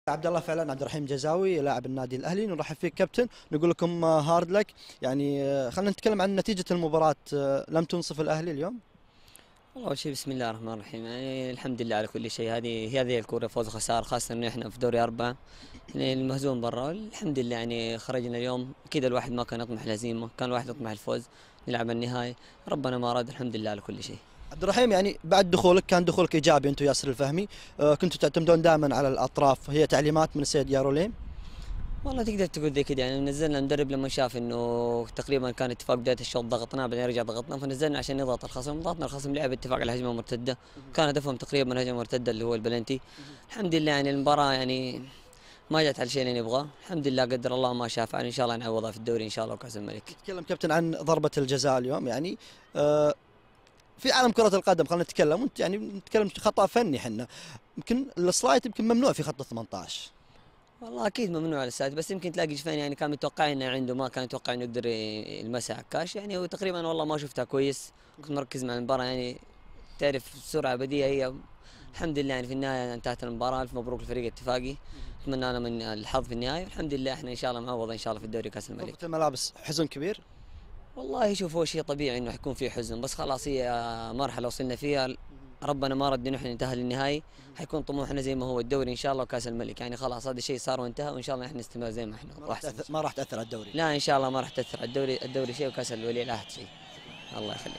عبد الله فعلا عبد الرحيم جزاوي لاعب النادي الاهلي، نرحب فيك كابتن، نقول لكم هارد لك. يعني خلينا نتكلم عن نتيجه المباراه. لم تنصف الاهلي اليوم؟ والله أول شيء بسم الله الرحمن الرحيم، يعني الحمد لله على كل شيء. هذه الكورة، فوز وخسارة، خاصة إنه إحنا في دوري أربعة، يعني المهزوم برا. الحمد لله يعني خرجنا اليوم. أكيد الواحد ما كان يطمح الهزيمة، كان الواحد يطمح الفوز، نلعب النهائي. ربنا ما أراد، الحمد لله على كل شيء. عبد الرحيم، يعني بعد دخولك كان دخولك ايجابي انت وياسر الفهمي، كنتوا تعتمدون دائما على الاطراف، هي تعليمات من السيد ياروليم؟ والله تقدر تقول زي كذا، يعني نزلنا المدرب لما شاف إنه تقريبا كان اتفاق بداية الشوط، ضغطنا بعدين رجع ضغطنا، فنزلنا عشان نضغط الخصم. ضغطنا الخصم، لعب اتفاق على هجمة مرتدة، كان هدفهم تقريبا هجمة مرتدة اللي هو البلنتي. الحمد لله يعني المباراة يعني ما جت على الشيء اللي نبغاه. الحمد لله قدر الله ما شاء فعل، ان شاء الله نعوضها في الدوري ان شاء الله وكاس الملك. نتكلم كابتن عن ضربه الجزاء اليوم، يعني في عالم كره القدم خلينا نتكلم، وانت يعني نتكلم خطا فني. احنا يمكن السلايد يمكن ممنوع في خط ال 18. والله اكيد ممنوع على الساعات، بس يمكن تلاقي جفان يعني كان متوقع انه عنده، ما كان يتوقع انه يقدر يلمسها عكاش. يعني وتقريبا والله ما شفتها كويس، كنت مركز مع المباراه. يعني تعرف سرعه بديهه هي. الحمد لله يعني في النهايه انتهت المباراه. الف مبروك للفريق الاتفاقي، اتمنى لنا من الحظ في النهايه. الحمد لله احنا ان شاء الله معوضه ان شاء الله في الدوري كاس الملك. غرفه الملابس حزن كبير. والله شوف، هو شيء طبيعي انه حيكون في حزن، بس خلاص هي مرحله وصلنا فيها. ربنا ما رد انه احنا ننتهي للنهائي. حيكون طموحنا زي ما هو الدوري ان شاء الله وكاس الملك. يعني خلاص هذا الشيء صار وانتهى، وان شاء الله احنا نستمر زي ما احنا ما راح تاثر على الدوري. لا ان شاء الله ما راح تاثر على الدوري شيء، وكاس الولي العهد شيء. الله يخليك.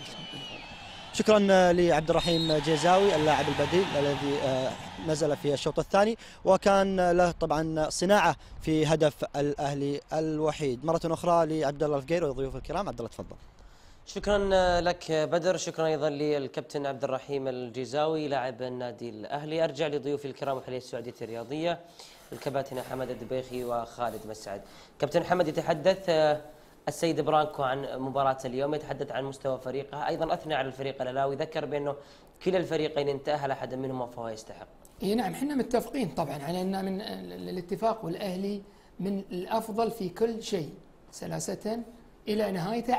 شكرا لعبد الرحيم جيزاوي اللاعب البديل الذي نزل في الشوط الثاني، وكان له طبعا صناعه في هدف الاهلي الوحيد. مره اخرى لعبد الله الفقير وضيوف الكرام. عبد الله تفضل. شكرا لك بدر، شكرا ايضا للكابتن عبد الرحيم الجيزاوي لاعب النادي الاهلي. ارجع لضيوفي الكرام وحليه السعوديه الرياضيه الكباتن حمد الدبيخي وخالد مسعد. كابتن حمد، يتحدث السيد برانكو عن مباراة اليوم، يتحدث عن مستوى فريقه، ايضا اثنى على الفريق الاهلاوي، ذكر بانه كلا الفريقين ان تاهل احد منهما فهو يستحق. اي نعم، احنا متفقين طبعا على ان من الاتفاق والاهلي من الافضل في كل شيء سلاسة الى نهايته.